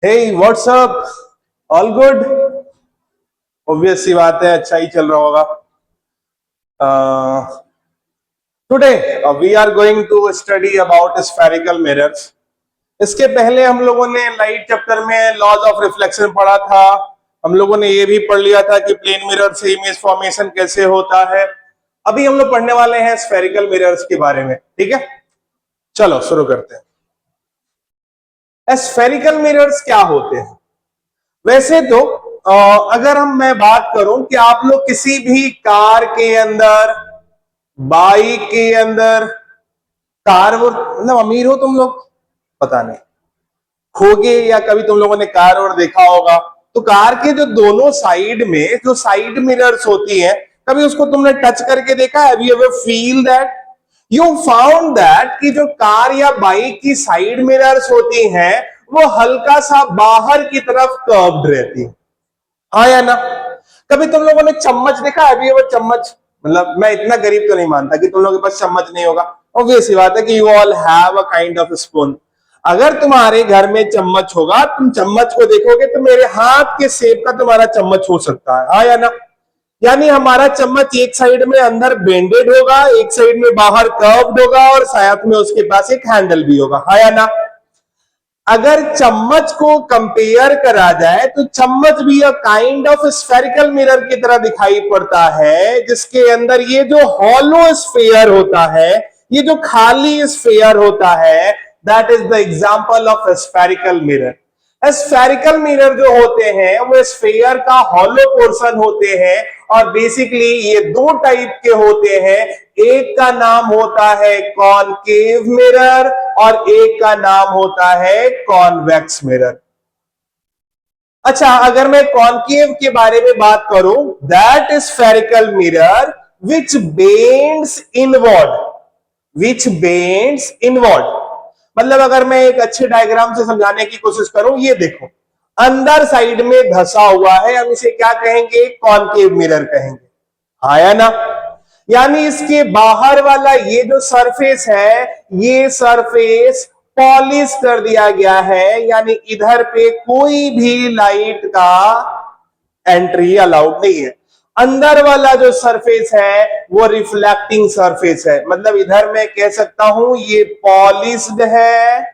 Hey, what's up? All good? Obvious सी बात है, अच्छा ही चल रहा होगा। Today we are going to study about spherical mirrors. इसके पहले हम लोगों ने लाइट चैप्टर में लॉज ऑफ रिफ्लेक्शन पढ़ा था। हम लोगों ने ये भी पढ़ लिया था कि प्लेन मिरर से इमेज फॉर्मेशन कैसे होता है। अभी हम लोग पढ़ने वाले हैं स्फेरिकल मिरर्स के बारे में, ठीक है? चलो शुरू करते हैं। स्फेरिकल मिरर्स क्या होते हैं? वैसे तो अगर मैं बात करूं कि आप लोग किसी भी कार के अंदर, बाइक के अंदर, कार वो मतलब अमीर हो तुम लोग, पता नहीं होगे या कभी तुम लोगों ने कार और देखा होगा, तो कार के जो दोनों साइड में जो साइड मिरर्स होती हैं, कभी उसको तुमने टच करके देखा है? You ever feel that you found that कि जो कार या बाइक की साइड मिरर्स होती हैं वो हल्का सा बाहर की तरफ कर्व्ड रहती है, हाँ या ना? कभी तुम लोगों ने चम्मच देखा है? अभी वो चम्मच, मतलब मैं इतना गरीब तो नहीं मानता कि तुम लोगों के पास चम्मच नहीं होगा। ऑब्वियस सी बात है कि you all have a kind of spoon. अगर तुम्हारे घर में चम्मच होगा, तुम चम्मच को देखोगे तो मेरे हाथ के शेप का तुम्हारा चम्मच हो सकता है, हाँ या ना? यानी हमारा चम्मच एक साइड में अंदर बेंडेड होगा, एक साइड में बाहर कर्व्ड होगा और साथ में उसके पास एक हैंडल भी होगा, हाँ या ना? अगर चम्मच को कंपेयर करा जाए तो चम्मच भी a kind of spherical mirror की तरह दिखाई पड़ता है, जिसके अंदर ये जो हॉलो स्फीयर होता है, ये जो खाली स्फीयर होता है, that is the example of spherical mirror. Spherical mirror जो होते हैं वो स्फीयर का हॉलो पोर्शन होते हैं और बेसिकली ये दो टाइप के होते हैं। एक का नाम होता है कॉनकेव मिरर और एक का नाम होता है कॉन्वेक्स मिरर। अच्छा, अगर मैं कॉनकेव के बारे में बात करूं, that is spherical mirror which bends inward, which bends inward. मतलब अगर मैं एक अच्छे डायग्राम से समझाने की कोशिश करूं, ये देखो, अंदर साइड में धसा हुआ है, हम इसे क्या कहेंगे? कॉनकेव मिरर कहेंगे, हाँ या ना? यानी इसके बाहर वाला ये जो सरफेस है, ये सरफेस पॉलिश कर दिया गया है, यानी इधर पे कोई भी लाइट का एंट्री अलाउड नहीं है। अंदर वाला जो सरफेस है वो रिफ्लेक्टिंग सरफेस है, मतलब इधर मैं कह सकता हूं ये पॉलिश्ड है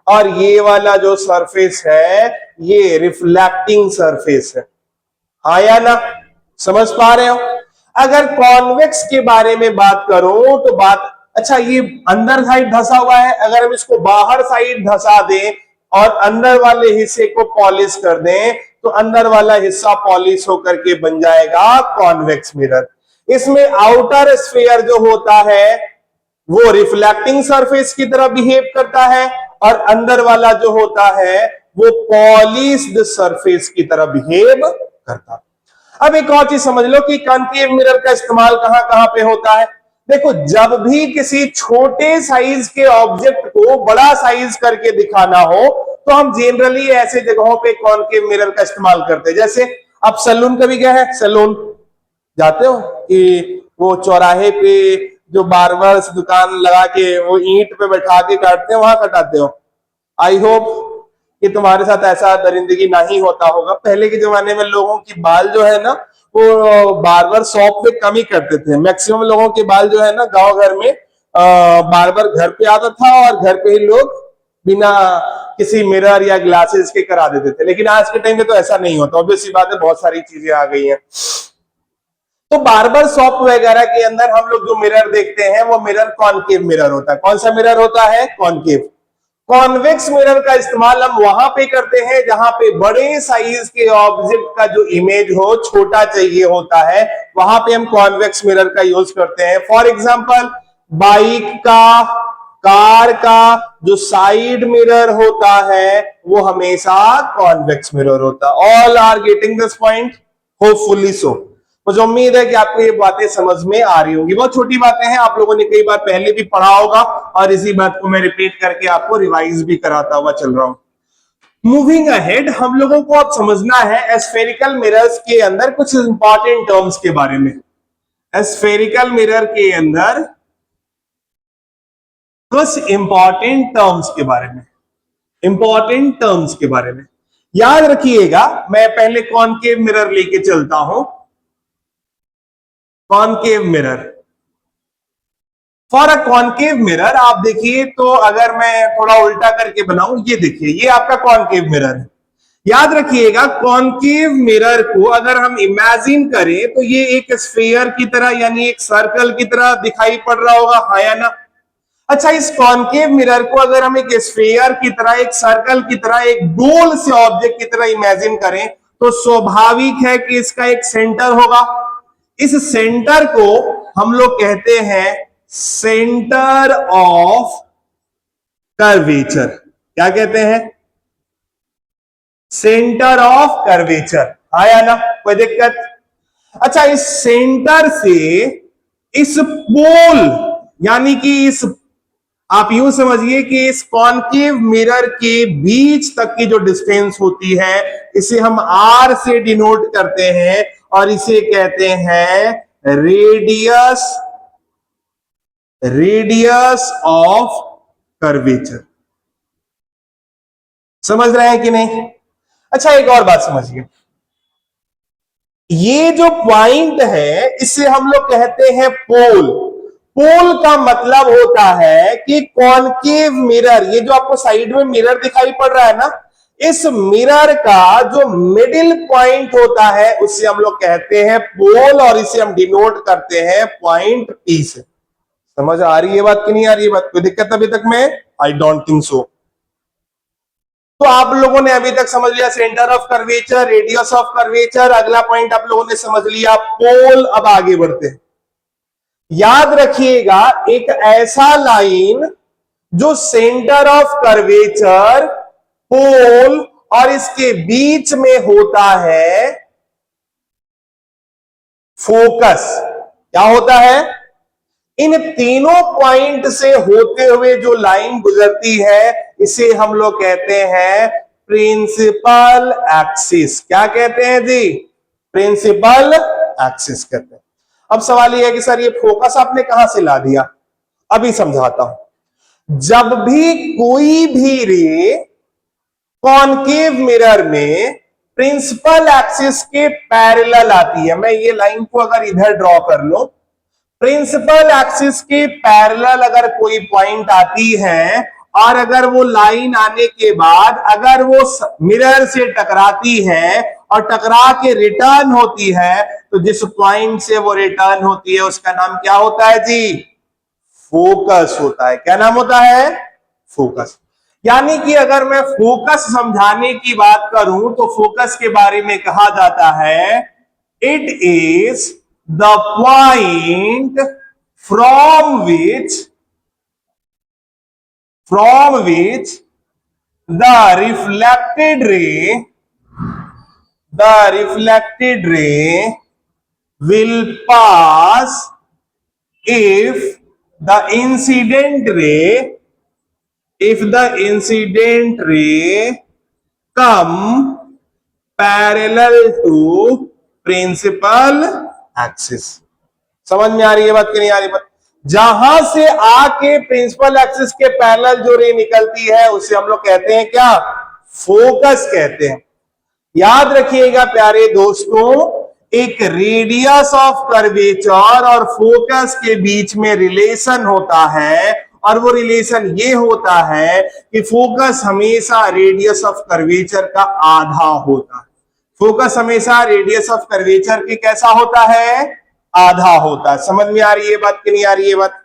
और ये वाला जो सरफेस है ये रिफ्लेक्टिंग सरफेस है, हाँ या ना? समझ पा रहे हो? अगर कॉन्वेक्स के बारे में बात करूं तो बात, अच्छा ये अंदर साइड धसा हुआ है, अगर हम इसको बाहर साइड धसा दें और अंदर वाले हिस्से को पॉलिश कर दें तो अंदर वाला हिस्सा पॉलिश होकर के बन जाएगा कॉन्वेक्स मिरर। इसमें आउटर स्फीयर जो होता है वो रिफ्लेक्टिंग सरफेस की तरह बिहेव करता है और अंदर वाला जो होता है वो पॉलिश्ड सरफेस की तरह बिहेव करता है। अब एक और चीज समझ लो कि कॉनकेव मिरर का इस्तेमाल कहां कहां पे होता है। देखो, जब भी किसी छोटे साइज के ऑब्जेक्ट को बड़ा साइज करके दिखाना हो तो हम जनरली ऐसे जगहों पे कॉनकेव मिरर का इस्तेमाल करते हैं। जैसे आप सैलून कभी गए हैं? सैलून जाते हो कि वो चौराहे पे जो बार्बर्स दुकान लगा के वो ईंट पे बैठा के काटते हैं, वहां कटाते हो? आई होप कि तुम्हारे साथ ऐसा दरिंदगी नहीं होता होगा। पहले के जमाने में लोगों की बाल जो है ना वो बार्बर शॉप पे कम ही करते थे। मैक्सिमम लोगों के बाल जो है ना गांव घर में बार्बर घर पे आता था और घर पे ही लोग बिना किसी मिरर या ग्लासेस के करा देते थे। लेकिन आज के टाइम में तो ऐसा नहीं होता। ऑब्वियस सी बात है, बहुत सारी चीजें आ गई हैं। तो बार्बर शॉप वगैरह के अंदर हम लोग जो मिरर देखते हैं वो मिरर कॉनकेव मिरर होता है। कौन सा मिरर होता है? कॉनकेव। कॉन्वेक्स मिरर का इस्तेमाल हम वहां पे करते हैं जहां पे बड़े साइज के ऑब्जेक्ट का जो इमेज हो छोटा चाहिए होता है, वहां पे हम कॉन्वेक्स मिरर का यूज करते हैं। फॉर एग्जांपल, बाइक का, कार का जो साइड मिरर होता है वो हमेशा कॉन्वेक्स मिरर होता है। All are getting this point? Hopefully so. मुझे उम्मीद है कि आपको ये बातें समझ में आ रही होंगी। बहुत छोटी बातें हैं, आप लोगों ने कई बार पहले भी पढ़ा होगा और इसी बात को मैं रिपीट करके आपको रिवाइज भी कराता हुआ चल रहा हूं। मूविंग अहेड, हम लोगों को अब समझना है स्फेरिकल मिरर्स के अंदर कुछ इंपॉर्टेंट टर्म्स के बारे में। स्फेरिकल मिरर के अंदर कुछ इंपॉर्टेंट टर्म्स के बारे में, इंपॉर्टेंट टर्म्स के बारे में याद रखिएगा। मैं पहले कॉनकेव मिरर लेके चलता हूं। Concave mirror, for a concave mirror आप देखिए, तो अगर मैं थोड़ा उल्टा करके बनाऊं, ये देखिए, ये आपका कॉनकेव मिरर है। याद रखिएगा, कॉनकेव मिरर को अगर हम इमेजिन करें तो ये एक स्फीयर की तरह, यानी एक सर्कल की तरह दिखाई पड़ रहा होगा, हाँ या ना। अच्छा, इस कॉनकेव मिरर को अगर हम एक स्फीयर की तरह, एक सर्कल की तरह, एक गोल से ऑब्जेक्ट की तरह इमेजिन करें, तो स्वाभाविक है कि इसका एक सेंटर होगा। इस सेंटर को हम लोग कहते हैं सेंटर ऑफ कर्वेचर। क्या कहते हैं? सेंटर ऑफ कर्वेचर, आया ना, कोई दिक्कत? अच्छा, इस सेंटर से इस पोल, यानी कि इस, आप यूं समझिए कि इस कॉनकेव मिरर के बीच तक की जो डिस्टेंस होती है, इसे हम आर से डिनोट करते हैं और इसे कहते हैं रेडियस, रेडियस ऑफ कर्वेचर। समझ रहे हैं कि नहीं? अच्छा, एक और बात समझिए, ये जो पॉइंट है इसे हम लोग कहते हैं पोल। पोल का मतलब होता है कि कॉनकेव मिरर, ये जो आपको साइड में मिरर दिखाई पड़ रहा है ना, इस मिरर का जो मिडिल पॉइंट होता है उसे हम लोग कहते हैं पोल, और इसे हम डिनोट करते हैं पॉइंट पी से। समझ आ रही है बात कि नहीं आ रही है बात? कोई दिक्कत अभी तक में? I don't think so. तो आप लोगों ने अभी तक समझ लिया centre of curvature, radius of curvature, अगला पॉइंट आप लोगों ने समझ लिया पोल। अब आगे बढ़ते हैं। याद रखिएगा, एक ऐसा लाइन जो सेंटर ऑफ कर्वेचर, पोल और इसके बीच में होता है फोकस। क्या होता है? इन तीनों पॉइंट से होते हुए जो लाइन गुजरती है इसे हम लोग कहते हैं प्रिंसिपल एक्सिस। क्या कहते हैं जी? प्रिंसिपल एक्सिस कहते हैं। अब सवाल यह है कि सर ये फोकस आपने कहां से ला दिया? अभी समझाता हूं। जब भी कोई भी रे कॉनकेव मिरर में प्रिंसिपल एक्सिस के पैरेलल आती है, मैं ये लाइन को अगर इधर ड्रॉ कर लो, प्रिंसिपल एक्सिस के पैरेलल अगर कोई पॉइंट आती है और अगर वो लाइन आने के बाद अगर वो मिरर से टकराती है और टकरा के रिटर्न होती है, तो जिस पॉइंट से वो रिटर्न होती है उसका नाम क्या होता है जी? फोकस होता है। क्या नाम होता है? फोकस। यानी कि अगर मैं फोकस समझाने की बात करूं तो फोकस के बारे में कहा जाता है it is the point from which the reflected ray will pass if the incident ray come parallel to principal axis। समझ में आ रही है बात कि नहीं आ रही बात? जहां से आके प्रिंसिपल एक्सिस के पैरेलल जो रे निकलती है उसे हम लोग कहते हैं क्या? फोकस कहते हैं। याद रखिएगा प्यारे दोस्तों, एक रेडियस ऑफ कर्वेचर और फोकस के बीच में रिलेशन होता है, और वो रिलेशन ये होता है कि फोकस हमेशा रेडियस ऑफ कर्वेचर का आधा होता है। फोकस हमेशा रेडियस ऑफ कर्वेचर के कैसा होता है? आधा होता है। समझ में आ रही है बात कि नहीं आ रही है बात?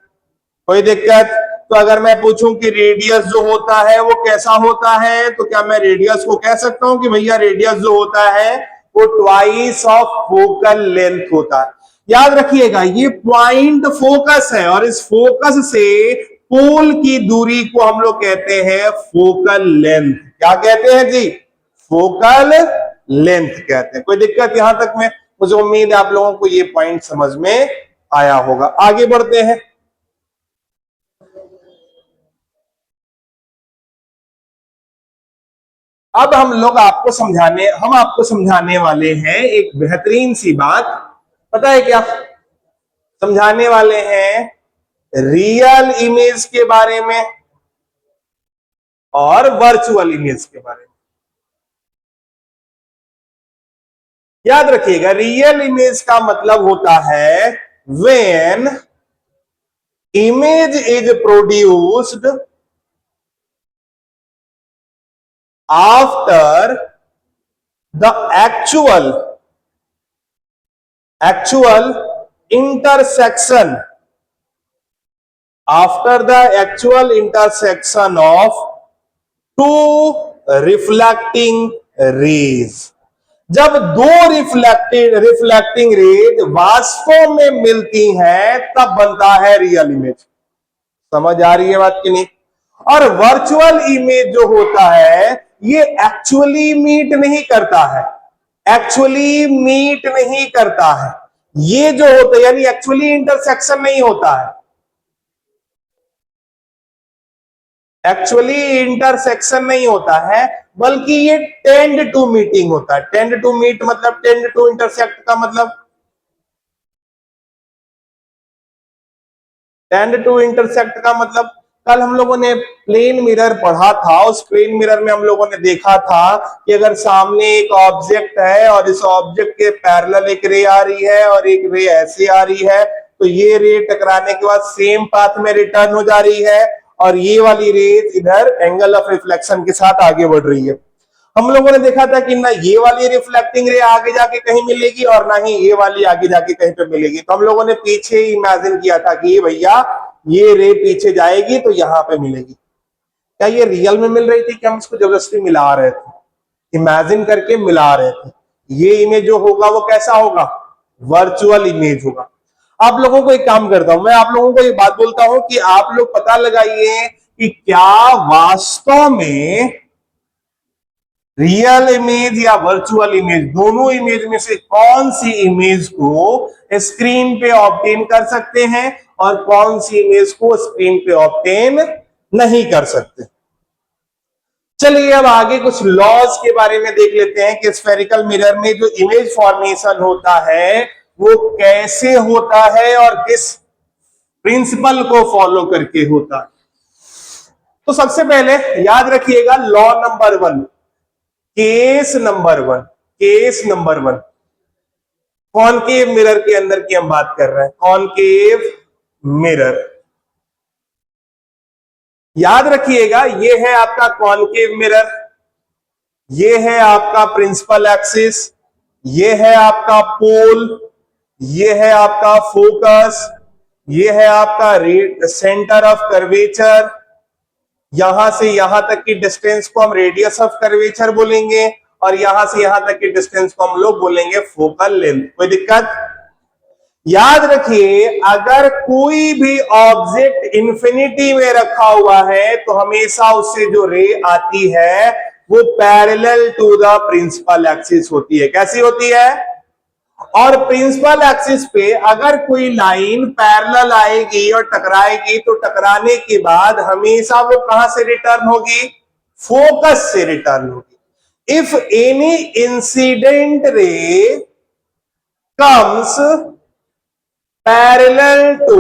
कोई दिक्कत? तो अगर मैं पूछूं कि रेडियस जो होता है वो कैसा होता है, तो क्या मैं रेडियस को कह सकता हूं कि भैया रेडियस जो होता है वो ट्वाइस ऑफ फोकल लेंथ होता है। याद रखिएगा, ये पॉइंट फोकस है और इस फोकस से पोल की दूरी को हम लोग कहते हैं फोकल लेंथ। क्या कहते हैं जी? फोकल लेंथ कहते हैं। कोई दिक्कत यहां तक में? मुझे उम्मीद है आप लोगों को ये पॉइंट समझ में आया होगा। आगे बढ़ते हैं। अब हम आपको समझाने वाले हैं एक बेहतरीन सी बात। पता है क्या समझाने वाले हैं? रियल इमेज के बारे में और वर्चुअल इमेज के बारे में। याद रखिएगा, रियल इमेज का मतलब होता है when image is produced after the actual intersection of two reflecting rays। जब दो रिफ्लेक्टिंग रेज वास्तव में मिलती हैं तब बनता है रियल इमेज। समझ आ रही है बात कि नहीं? और वर्चुअल इमेज जो होता है ये एक्चुअली मीट नहीं करता है। ये जो होता है यानी एक्चुअली इंटरसेक्शन नहीं होता है। बल्कि ये टेंड टू मीटिंग होता है। टेंड टू मीट मतलब टेंड टू इंटरसेक्ट का मतलब कल हम लोगों ने प्लेन मिरर पढ़ा था। उस प्लेन मिरर में हम लोगों ने देखा था कि अगर सामने एक ऑब्जेक्ट है और इस ऑब्जेक्ट के पैरेलल एक रे आ रही है और एक रे ऐसे आ रही है, तो ये रे टकराने के बाद सेम पाथ में रिटर्न हो जा रही है और ये वाली रेज इधर एंगल ऑफ रिफ्लेक्शन के साथ आगे बढ़ रही है। हम लोगों ने देखा था कि ना ये वाली रिफ्लेक्टिंग रे आगे जाके कहीं मिलेगी और ना ही ये वाली आगे जाके कहीं पे मिलेगी। तो हम लोगों ने पीछे इमेजिन किया था कि ये भैया ये रे पीछे जाएगी तो यहां पे मिलेगी। क्या ये रियल में मिल रही थी कि हम इसको जबरदस्ती मिला रहे थे? इमेजिन करके मिला रहे थे। ये इमेज जो होगा वो कैसा होगा? वर्चुअल इमेज होगा। आप लोगों को एक काम करता हूं, मैं आप लोगों को ये बात बोलता हूं कि आप लोग पता लगाइए कि क्या वास्तव में रियल इमेज या वर्चुअल इमेज, दोनों इमेज में से कौन सी इमेज को स्क्रीन पे ऑब्टेन कर सकते हैं और कौन सी इमेज को स्क्रीन पे ऑब्टेन नहीं कर सकते। चलिए अब आगे कुछ लॉज के बारे में देख लेते हैं कि स्फेरिकल मिरर में जो इमेज फॉर्मेशन होता है वो कैसे होता है और किस प्रिंसिपल को फॉलो करके होता है। तो सबसे पहले याद रखिएगा law number 1, case number one concave mirror के अंदर की हम बात कर रहे हैं। कॉनकेव मिरर, याद रखिएगा ये है आपका कॉनकेव मिरर, ये है आपका प्रिंसिपल एक्सिस, ये है आपका पोल, ये है आपका फोकस, ये है आपका सेंटर ऑफ कर्वेचर। यहां से यहां तक की डिस्टेंस को हम रेडियस ऑफ कर्वेचर बोलेंगे और यहां से यहां तक की डिस्टेंस को हम लोग बोलेंगे फोकल लेंथ। कोई दिक्कत? याद रखिए अगर कोई भी ऑब्जेक्ट इंफिनिटी में रखा हुआ है तो हमेशा उससे जो रे आती है वो parallel to the principal axis होती है। कैसी होती है? और प्रिंसिपल एक्सिस पे अगर कोई लाइन पैरेलल आएगी और टकराएगी तो टकराने के बाद हमेशा वो कहां से रिटर्न होगी? फोकस से रिटर्न होगी। इफ एनी इंसिडेंट रे comes parallel to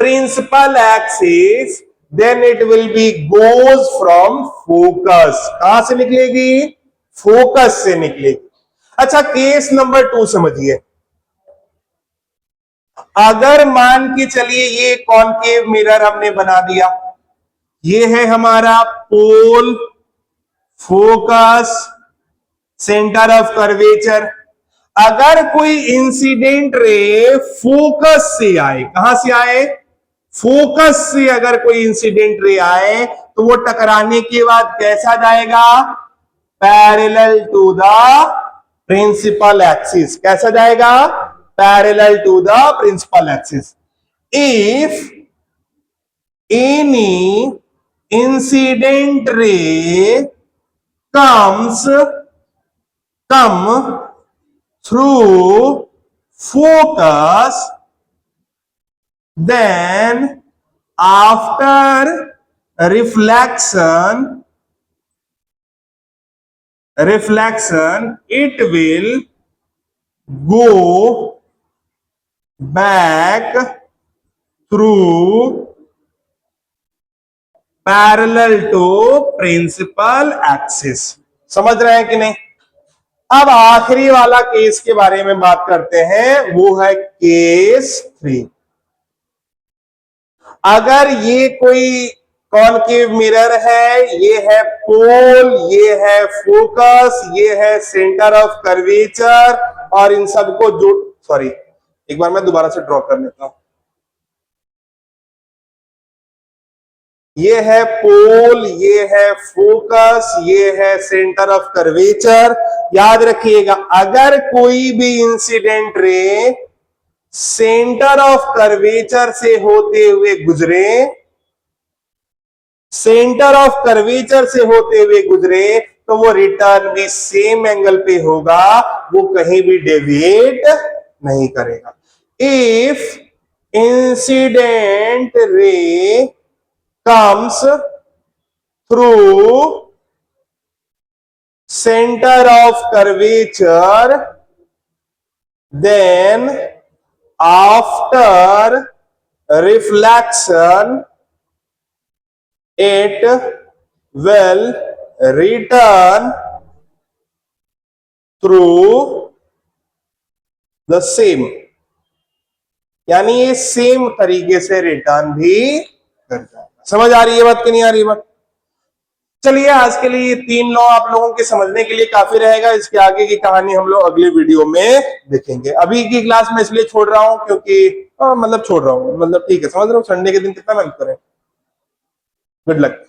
principal axis then it will be goes from focus। कहां से निकलेगी? फोकस से निकलेगी। अच्छा केस नंबर 2 समझिए। अगर मान के चलिए ये कॉनकेव मिरर हमने बना दिया, ये है हमारा पोल, फोकस, सेंटर ऑफ कर्वेचर। अगर कोई इंसिडेंट रे फोकस से आए, कहां से आए? फोकस से अगर कोई इंसिडेंट रे आए तो वो टकराने के बाद कैसा जाएगा? Parallel to the principal axis. कैसा जाएगा? Parallel to the principal axis. If any incident ray come through focus, then after reflection reflection, it will go back through parallel to principal axis. समझ रहे हैं कि नहीं? अब आखिरी वाला केस के बारे में बात करते हैं, वो है केस 3। अगर ये कोई कॉनकेव मिरर है, ये है पोल, ये है फोकस, ये है सेंटर ऑफ कर्वेचर, और इन सबको जो सॉरी एक बार मैं दोबारा से ड्रॉ कर लेता हूं। ये है पोल, ये है फोकस, ये है सेंटर ऑफ कर्वेचर। याद रखिएगा, अगर कोई भी incident ray centre of curvature से होते हुए गुजरे, सेंटर ऑफ कर्वेचर से होते हुए गुजरे, तो वो रिटर्न भी सेम एंगल पे होगा, वो कहीं भी डेविएट नहीं करेगा। If incident ray comes through center of curvature, then after reflection it will return through the same, यानी ये सेम तरीके से रिटर्न भी करता है। समझ आ रही है बात कि नहीं आ रही बात? चलिए, आज के लिए 3 लॉ आप लोगों के समझने के लिए काफी रहेगा। इसके आगे की कहानी हम लोग अगले वीडियो में देखेंगे। अभी की क्लास में इसलिए छोड़ रहा हूं क्योंकि मतलब छोड़ रहा हूं, मतलब ठीक है, समझ रहा हूं, संडे के दिन कितना मेहनत करें। Good luck.